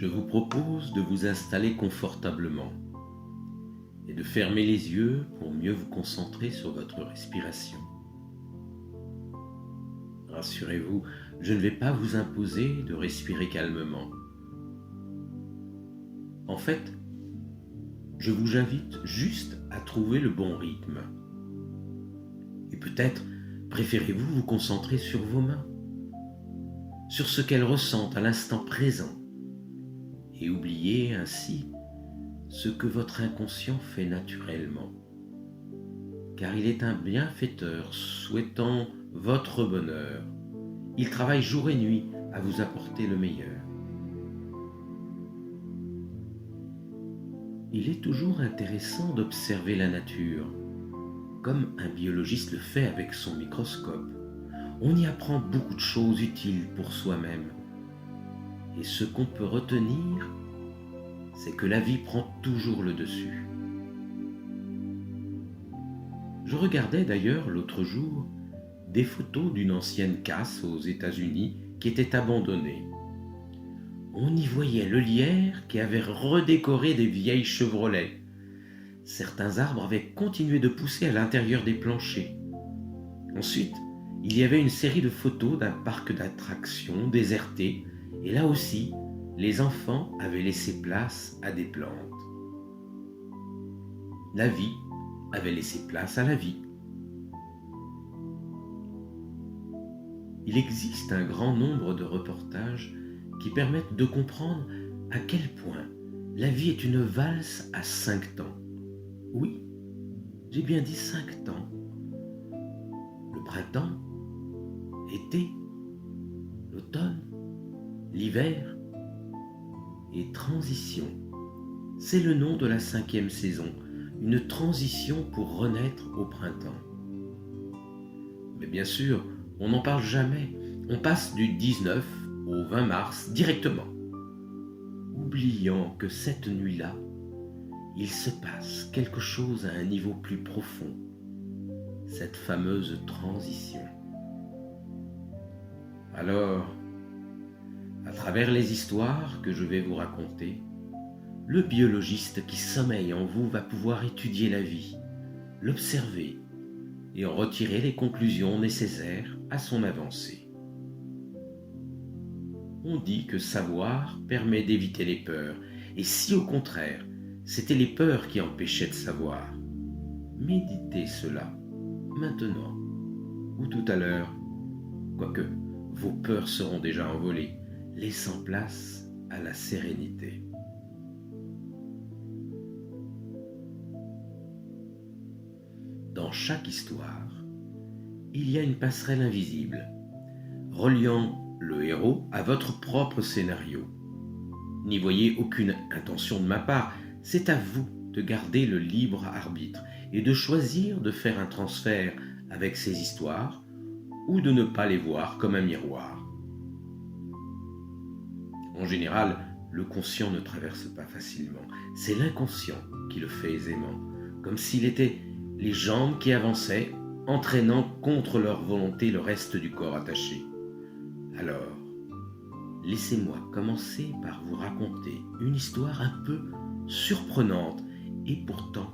Je vous propose de vous installer confortablement et de fermer les yeux pour mieux vous concentrer sur votre respiration. Rassurez-vous, je ne vais pas vous imposer de respirer calmement. En fait, je vous invite juste à trouver le bon rythme. Et peut-être préférez-vous vous concentrer sur vos mains, sur ce qu'elles ressentent à l'instant présent, et oublier ainsi ce que votre inconscient fait naturellement. Car il est un bienfaiteur souhaitant votre bonheur. Il travaille jour et nuit à vous apporter le meilleur. Il est toujours intéressant d'observer la nature, comme un biologiste le fait avec son microscope. On y apprend beaucoup de choses utiles pour soi-même. Et ce qu'on peut retenir, c'est que la vie prend toujours le dessus. Je regardais d'ailleurs l'autre jour des photos d'une ancienne casse aux États-Unis qui était abandonnée. On y voyait le lierre qui avait redécoré des vieilles Chevrolet. Certains arbres avaient continué de pousser à l'intérieur des planchers. Ensuite, il y avait une série de photos d'un parc d'attractions déserté, et là aussi, les enfants avaient laissé place à des plantes. La vie avait laissé place à la vie. Il existe un grand nombre de reportages qui permettent de comprendre à quel point la vie est une valse à 5 temps. Oui, j'ai bien dit 5 temps. Le printemps, l'été, l'automne, l'hiver et transition. C'est le nom de la 5e saison, une transition pour renaître au printemps. Mais bien sûr, on n'en parle jamais. On passe du 19 au 20 mars directement, oubliant que cette nuit-là, il se passe quelque chose à un niveau plus profond, cette fameuse transition. Alors, à travers les histoires que je vais vous raconter, le biologiste qui sommeille en vous va pouvoir étudier la vie, l'observer et en retirer les conclusions nécessaires à son avancée. On dit que savoir permet d'éviter les peurs, et si au contraire, c'était les peurs qui empêchaient de savoir, méditez cela, maintenant ou tout à l'heure, quoique vos peurs seront déjà envolées, laissant place à la sérénité. Dans chaque histoire, il y a une passerelle invisible, reliant le héros à votre propre scénario. N'y voyez aucune intention de ma part, c'est à vous de garder le libre arbitre et de choisir de faire un transfert avec ces histoires ou de ne pas les voir comme un miroir. En général, le conscient ne traverse pas facilement, c'est l'inconscient qui le fait aisément, comme s'il était les jambes qui avançaient, entraînant contre leur volonté le reste du corps attaché. Alors, laissez-moi commencer par vous raconter une histoire un peu surprenante et pourtant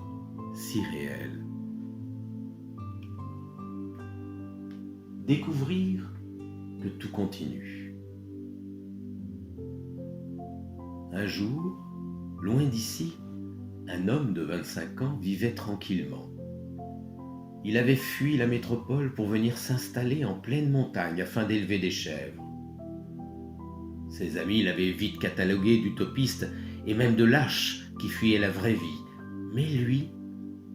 si réelle. Découvrir que tout continue. Un jour, loin d'ici, un homme de 25 ans vivait tranquillement. Il avait fui la métropole pour venir s'installer en pleine montagne afin d'élever des chèvres. Ses amis l'avaient vite catalogué d'utopiste et même de lâche qui fuyait la vraie vie. Mais lui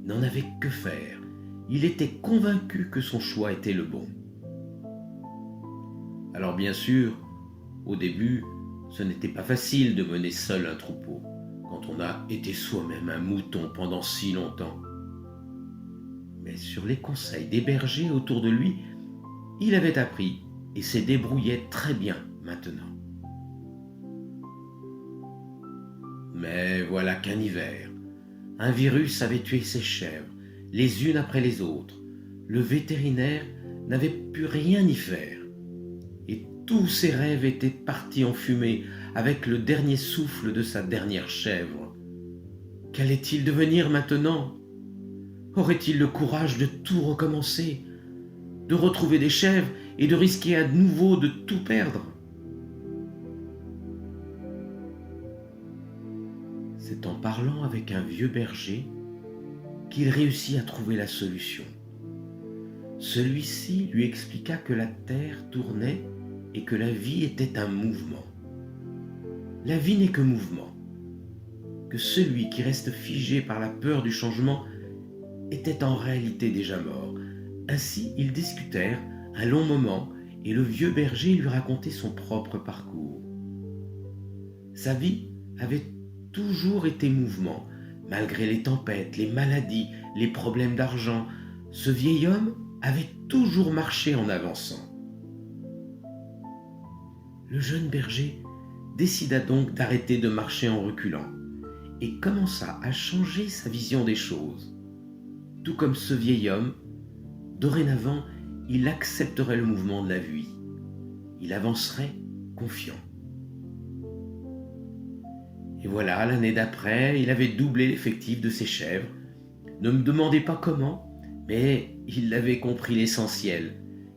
n'en avait que faire. Il était convaincu que son choix était le bon. Alors bien sûr, au début, ce n'était pas facile de mener seul un troupeau, quand on a été soi-même un mouton pendant si longtemps. Mais sur les conseils des bergers autour de lui, il avait appris et se débrouillait très bien maintenant. Mais voilà qu'un hiver, un virus avait tué ses chèvres, les unes après les autres. Le vétérinaire n'avait pu rien y faire. Et Tous ses rêves étaient partis en fumée avec le dernier souffle de sa dernière chèvre. Qu'allait-il devenir maintenant? Aurait-il le courage de tout recommencer, de retrouver des chèvres et de risquer à nouveau de tout perdre? C'est en parlant avec un vieux berger qu'il réussit à trouver la solution. Celui-ci lui expliqua que la terre tournait et que la vie était un mouvement. La vie n'est que mouvement, que celui qui reste figé par la peur du changement était en réalité déjà mort. Ainsi, ils discutèrent un long moment et le vieux berger lui racontait son propre parcours. Sa vie avait toujours été mouvement, malgré les tempêtes, les maladies, les problèmes d'argent. Ce vieil homme avait toujours marché en avançant. Le jeune berger décida donc d'arrêter de marcher en reculant et commença à changer sa vision des choses. Tout comme ce vieil homme, dorénavant, il accepterait le mouvement de la vie. Il avancerait confiant. Et voilà, l'année d'après, il avait doublé l'effectif de ses chèvres. Ne me demandez pas comment, mais il avait compris l'essentiel.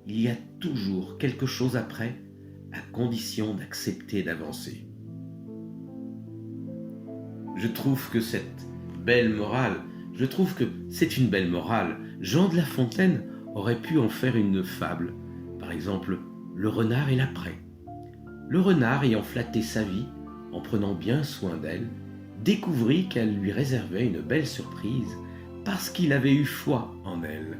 Il y a toujours quelque chose après, à condition d'accepter d'avancer. Je trouve que c'est une belle morale. Jean de La Fontaine aurait pu en faire une fable. Par exemple, le renard et l'après. Le renard, ayant flatté sa vie, en prenant bien soin d'elle, découvrit qu'elle lui réservait une belle surprise parce qu'il avait eu foi en elle.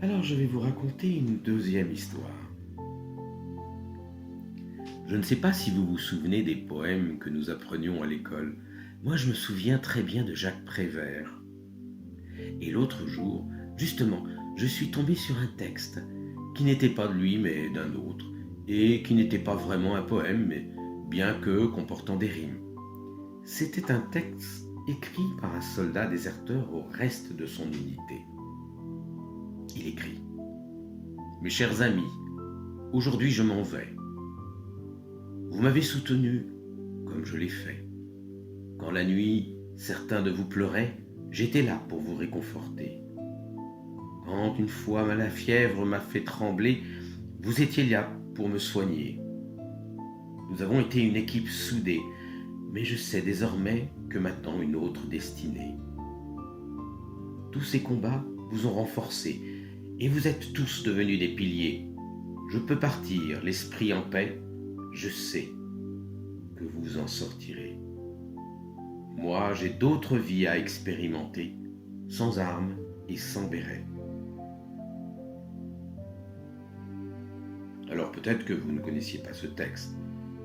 Alors je vais vous raconter une deuxième histoire. Je ne sais pas si vous vous souvenez des poèmes que nous apprenions à l'école. Moi, je me souviens très bien de Jacques Prévert. Et l'autre jour, justement, je suis tombé sur un texte qui n'était pas de lui, mais d'un autre, et qui n'était pas vraiment un poème, mais bien que comportant des rimes. C'était un texte écrit par un soldat déserteur au reste de son unité. Il écrit : « Mes chers amis, aujourd'hui je m'en vais. Vous m'avez soutenu comme je l'ai fait. Quand la nuit, certains de vous pleuraient, j'étais là pour vous réconforter. Quand une fois la fièvre m'a fait trembler, vous étiez là pour me soigner. Nous avons été une équipe soudée, mais je sais désormais que m'attend une autre destinée. Tous ces combats vous ont renforcé et vous êtes tous devenus des piliers. Je peux partir, l'esprit en paix, je sais que vous en sortirez. Moi, j'ai d'autres vies à expérimenter, sans armes et sans béret. » Alors peut-être que vous ne connaissiez pas ce texte,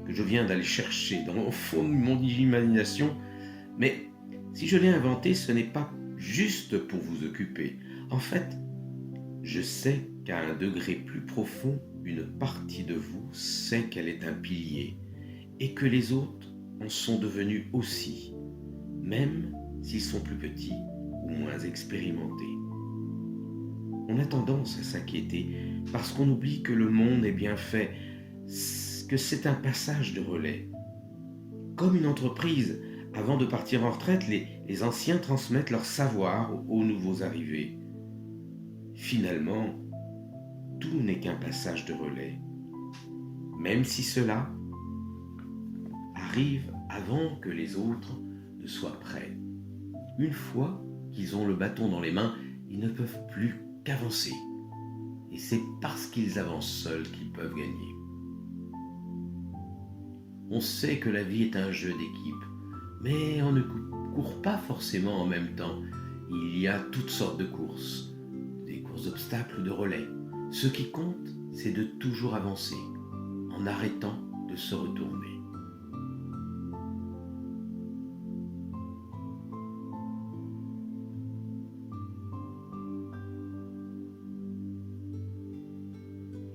que je viens d'aller chercher dans le fond de mon imagination, mais si je l'ai inventé, ce n'est pas juste pour vous occuper. En fait, je sais qu'à un degré plus profond, une partie de vous sait qu'elle est un pilier et que les autres en sont devenus aussi, même s'ils sont plus petits ou moins expérimentés. On a tendance à s'inquiéter parce qu'on oublie que le monde est bien fait, que c'est un passage de relais. Comme une entreprise, avant de partir en retraite, les anciens transmettent leur savoir aux nouveaux arrivés. Finalement, tout n'est qu'un passage de relais, même si cela arrive avant que les autres ne soient prêts. Une fois qu'ils ont le bâton dans les mains, ils ne peuvent plus qu'avancer. Et c'est parce qu'ils avancent seuls qu'ils peuvent gagner. On sait que la vie est un jeu d'équipe, mais on ne court pas forcément en même temps. Il y a toutes sortes de courses, des courses d'obstacles ou de relais. Ce qui compte, c'est de toujours avancer, en arrêtant de se retourner.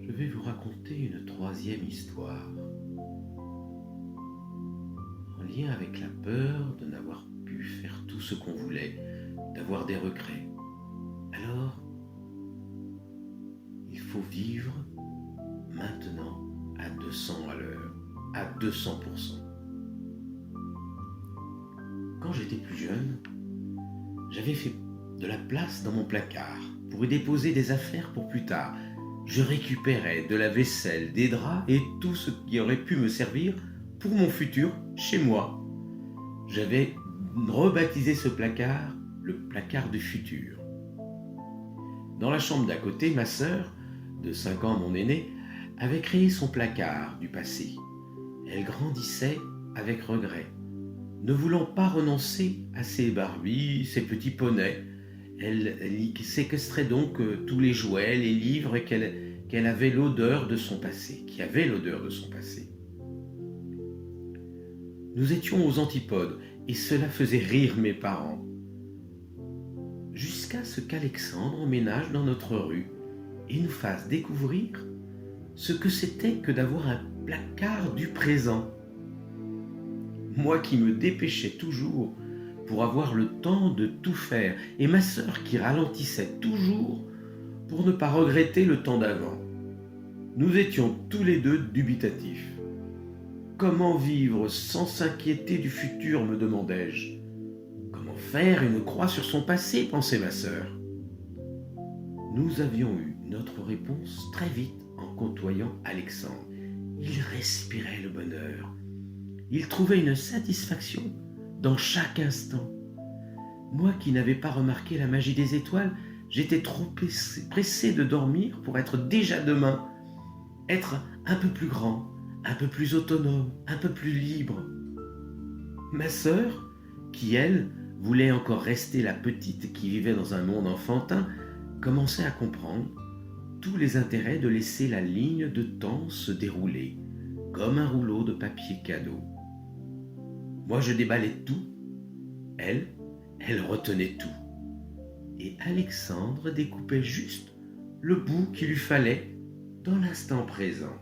Je vais vous raconter une troisième histoire, en lien avec la peur de n'avoir pu faire tout ce qu'on voulait, d'avoir des regrets. faut vivre maintenant à 200 à l'heure, à 200%. Quand j'étais plus jeune, j'avais fait de la place dans mon placard pour y déposer des affaires pour plus tard. Je récupérais de la vaisselle, des draps et tout ce qui aurait pu me servir pour mon futur chez moi. J'avais rebaptisé ce placard le placard du futur. Dans la chambre d'à côté, ma sœur, de 5 ans mon aînée, avait créé son placard du passé. Elle grandissait avec regret. Ne voulant pas renoncer à ses Barbies, ses petits poneys, elle y séquestrait donc tous les jouets, les livres qu'elle avait l'odeur de son passé, qui avaient l'odeur de son passé. Nous étions aux antipodes et cela faisait rire mes parents. Jusqu'à ce qu'Alexandre emménage dans notre rue et nous fasse découvrir ce que c'était que d'avoir un placard du présent. Moi qui me dépêchais toujours pour avoir le temps de tout faire, et ma sœur qui ralentissait toujours pour ne pas regretter le temps d'avant. Nous étions tous les deux dubitatifs. Comment vivre sans s'inquiéter du futur, me demandais-je. Comment faire une croix sur son passé, pensait ma sœur. Nous avions eu notre réponse très vite en côtoyant Alexandre. Il respirait le bonheur. Il trouvait une satisfaction dans chaque instant. Moi qui n'avais pas remarqué la magie des étoiles, j'étais trop pressé de dormir pour être déjà demain, être un peu plus grand, un peu plus autonome, un peu plus libre. Ma sœur, qui elle, voulait encore rester la petite qui vivait dans un monde enfantin, commençait à comprendre tous les intérêts de laisser la ligne de temps se dérouler, comme un rouleau de papier cadeau. Moi, je déballais tout. Elle retenait tout. Et Alexandre découpait juste le bout qu'il lui fallait dans l'instant présent.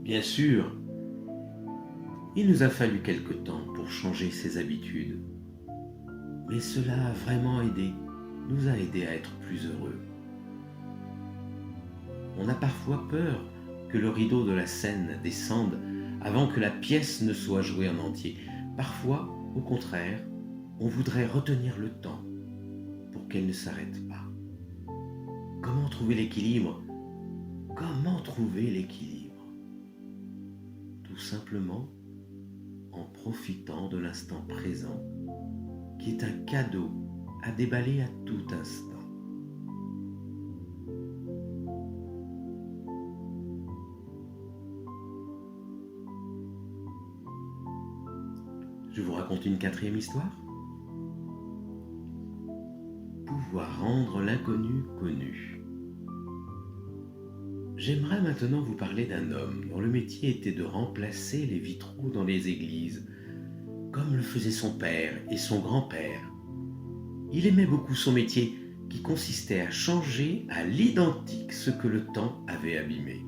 Bien sûr, il nous a fallu quelque temps pour changer ses habitudes. Mais cela a vraiment aidé, nous a aidé à être plus heureux. On a parfois peur que le rideau de la scène descende avant que la pièce ne soit jouée en entier. Parfois, au contraire, on voudrait retenir le temps pour qu'elle ne s'arrête pas. Comment trouver l'équilibre ? Comment trouver l'équilibre ? Tout simplement en profitant de l'instant présent, qui est un cadeau à déballer à tout instant. Je vous raconte une 4e histoire. Pouvoir rendre l'inconnu connu. J'aimerais maintenant vous parler d'un homme dont le métier était de remplacer les vitraux dans les églises, comme le faisaient son père et son grand-père. Il aimait beaucoup son métier qui consistait à changer à l'identique ce que le temps avait abîmé.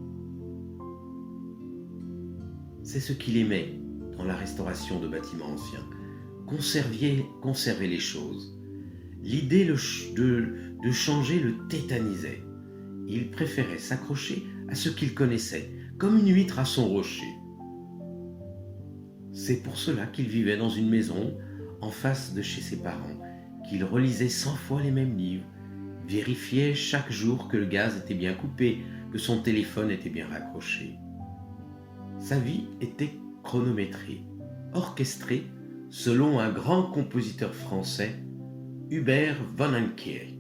C'est ce qu'il aimait dans la restauration de bâtiments anciens, conserver les choses. L'idée de changer le tétanisait. Il préférait s'accrocher à ce qu'il connaissait, comme une huître à son rocher. C'est pour cela qu'il vivait dans une maison en face de chez ses parents, qu'il relisait 100 fois les mêmes livres, vérifiait chaque jour que le gaz était bien coupé, que son téléphone était bien raccroché. Sa vie était chronométrée, orchestrée selon un grand compositeur français, Hubert von Anke.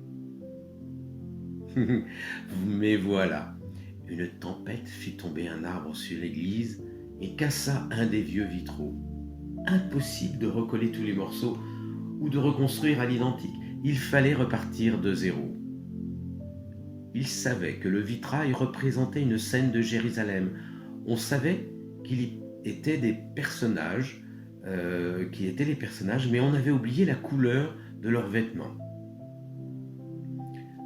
Mais voilà, une tempête fit tomber un arbre sur l'église et cassa un des vieux vitraux. Impossible de recoller tous les morceaux ou de reconstruire à l'identique. Il fallait repartir de zéro. Il savait que le vitrail représentait une scène de Jérusalem. On savait qu'il y était des personnages, mais on avait oublié la couleur de leurs vêtements.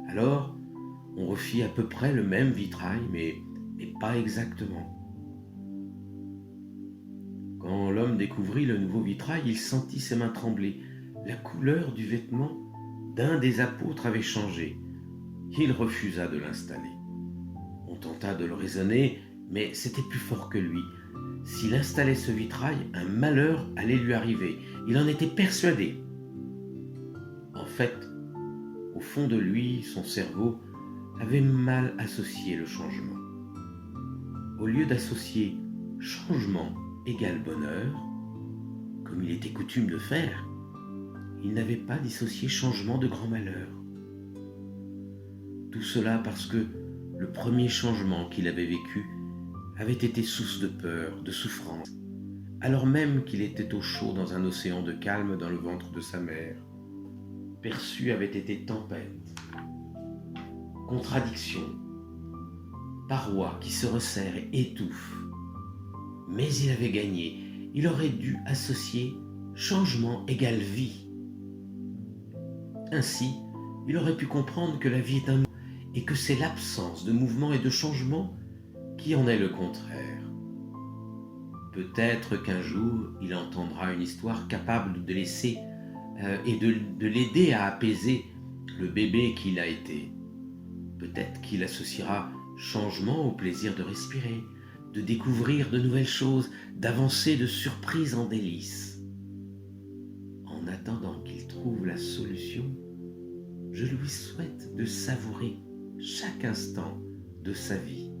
Alors, on refit à peu près le même vitrail, mais pas exactement. Quand l'homme découvrit le nouveau vitrail, il sentit ses mains trembler. La couleur du vêtement d'un des apôtres avait changé. Il refusa de l'installer. On tenta de le raisonner, mais c'était plus fort que lui. S'il installait ce vitrail, un malheur allait lui arriver. Il en était persuadé. En fait, au fond de lui, son cerveau avait mal associé le changement. Au lieu d'associer changement égale bonheur, comme il était coutume de faire, il n'avait pas dissocié changement de grand malheur. Tout cela parce que le premier changement qu'il avait vécu avait été source de peur, de souffrance, alors même qu'il était au chaud dans un océan de calme dans le ventre de sa mère. Perçu avait été tempête, contradiction, paroi qui se resserre et étouffe. Mais il avait gagné. Il aurait dû associer changement égale vie. Ainsi, il aurait pu comprendre que la vie est un mouvement et que c'est l'absence de mouvement et de changement qui en est le contraire. Peut-être qu'un jour, il entendra une histoire capable de laisser et de l'aider à apaiser le bébé qu'il a été. Peut-être qu'il associera changement au plaisir de respirer, de découvrir de nouvelles choses, d'avancer de surprise en délices. En attendant qu'il trouve la solution, je lui souhaite de savourer chaque instant de sa vie.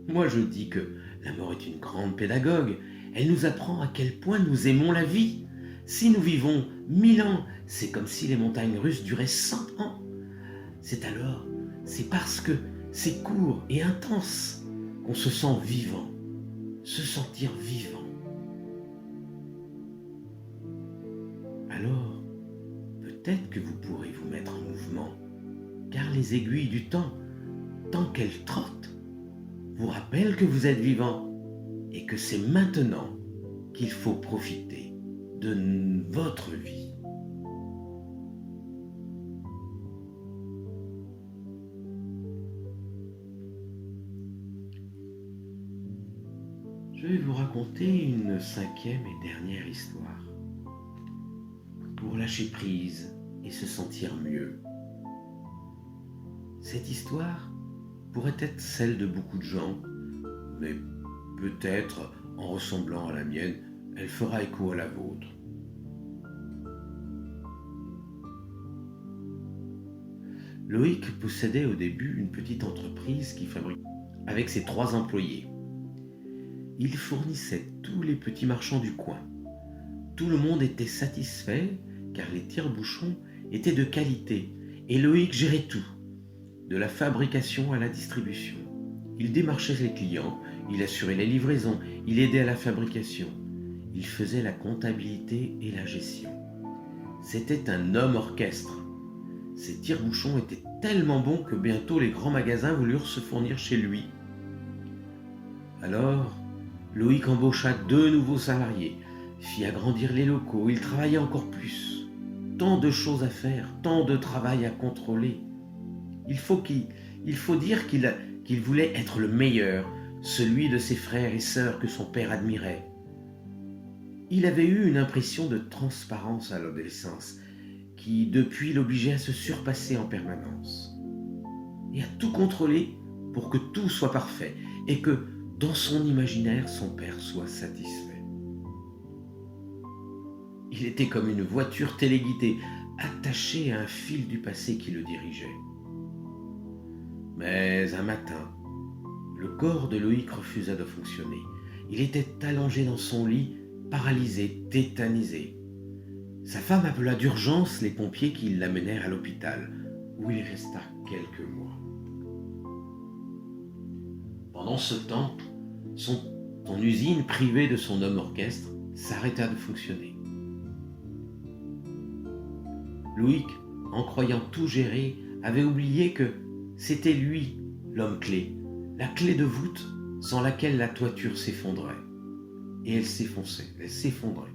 Moi je dis que la mort est une grande pédagogue. Elle nous apprend à quel point nous aimons la vie. Si nous vivons 1000 ans, c'est comme si les montagnes russes duraient 100 ans. C'est parce que c'est court et intense qu'on se sent vivant, se sentir vivant. Alors, peut-être que vous pourrez vous mettre en mouvement, car les aiguilles du temps, tant qu'elles trottent, vous rappellent que vous êtes vivant et que c'est maintenant qu'il faut profiter de votre vie. Je vais vous raconter une 5e et dernière histoire pour lâcher prise et se sentir mieux. Cette histoire pourrait être celle de beaucoup de gens, mais peut-être en ressemblant à la mienne, elle fera écho à la vôtre. Loïc possédait au début une petite entreprise qui fabriquait avec ses 3 employés. Il fournissait tous les petits marchands du coin. Tout le monde était satisfait car les tire-bouchons étaient de qualité et Loïc gérait tout, de la fabrication à la distribution. Il démarchait les clients, il assurait les livraisons, il aidait à la fabrication, il faisait la comptabilité et la gestion. C'était un homme orchestre. Ses tire-bouchons étaient tellement bons que bientôt les grands magasins voulurent se fournir chez lui. Alors, Loïc embaucha 2 nouveaux salariés, fit agrandir les locaux, il travaillait encore plus. Tant de choses à faire, tant de travail à contrôler. Il faut dire qu'il voulait être le meilleur, celui de ses frères et sœurs que son père admirait. Il avait eu une impression de transparence à l'adolescence, qui depuis l'obligeait à se surpasser en permanence, et à tout contrôler pour que tout soit parfait, et que, dans son imaginaire, son père soit satisfait. Il était comme une voiture téléguidée, attachée à un fil du passé qui le dirigeait. Mais un matin, le corps de Loïc refusa de fonctionner. Il était allongé dans son lit, paralysé, tétanisé. Sa femme appela d'urgence les pompiers qui l'amenèrent à l'hôpital, où il resta quelques mois. Pendant ce temps, son usine privée de son homme orchestre s'arrêta de fonctionner. Loïc, en croyant tout gérer, avait oublié que c'était lui l'homme clé, la clé de voûte sans laquelle la toiture s'effondrait. Et elle s'effondrait.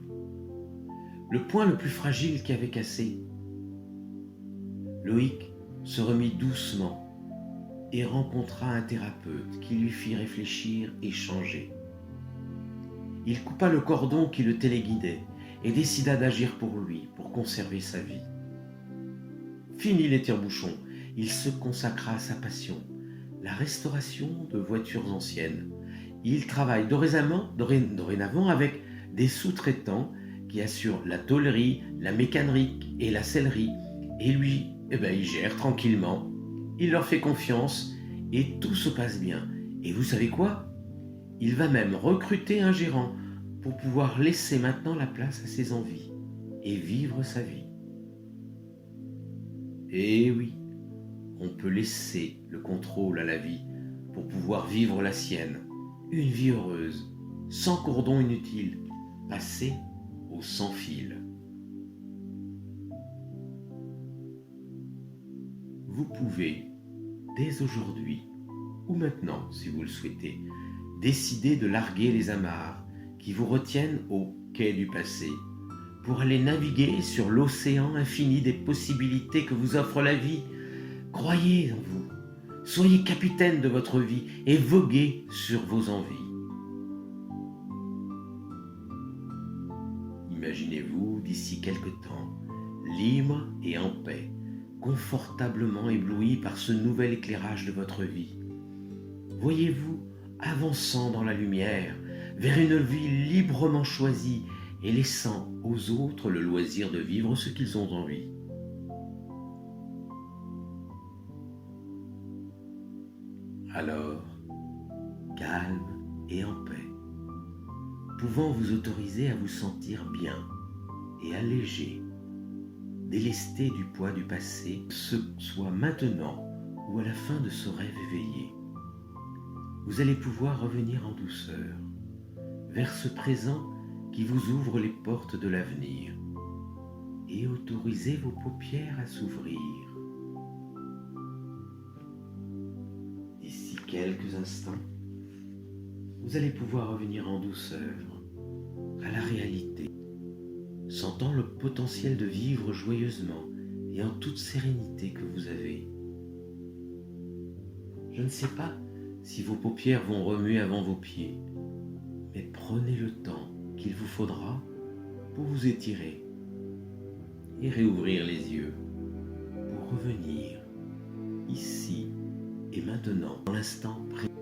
Le point le plus fragile qui avait cassé. Loïc se remit doucement et rencontra un thérapeute qui lui fit réfléchir et changer. il coupa le cordon qui le téléguidait et décida d'agir pour lui, pour conserver sa vie. Fini les tire-bouchons, il se consacra à sa passion, la restauration de voitures anciennes. Il travaille dorénavant avec des sous-traitants qui assurent la tôlerie, la mécanique et la sellerie. Et lui, il gère tranquillement, il leur fait confiance et tout se passe bien. Et vous savez quoi? Il va même recruter un gérant pour pouvoir laisser maintenant la place à ses envies et vivre sa vie. Et oui, on peut laisser le contrôle à la vie pour pouvoir vivre la sienne, une vie heureuse, sans cordon inutile, passer au sans fil. Vous pouvez, dès aujourd'hui, ou maintenant si vous le souhaitez, décider de larguer les amarres qui vous retiennent au quai du passé pour aller naviguer sur l'océan infini des possibilités que vous offre la vie. Croyez en vous, soyez capitaine de votre vie et voguez sur vos envies. Imaginez-vous d'ici quelque temps, libre et en paix, confortablement ébloui par ce nouvel éclairage de votre vie. Voyez-vous avançant dans la lumière vers une vie librement choisie et laissant aux autres le loisir de vivre ce qu'ils ont envie. Alors, calme et en paix, pouvant vous autoriser à vous sentir bien et allégé, délesté du poids du passé, que ce soit maintenant ou à la fin de ce rêve éveillé. Vous allez pouvoir revenir en douceur vers ce présent qui vous ouvre les portes de l'avenir et autoriser vos paupières à s'ouvrir. D'ici quelques instants, vous allez pouvoir revenir en douceur à la réalité, sentant le potentiel de vivre joyeusement et en toute sérénité que vous avez. Je ne sais pas si vos paupières vont remuer avant vos pieds, mais prenez le temps qu'il vous faudra pour vous étirer et réouvrir les yeux pour revenir ici et maintenant, dans l'instant présent.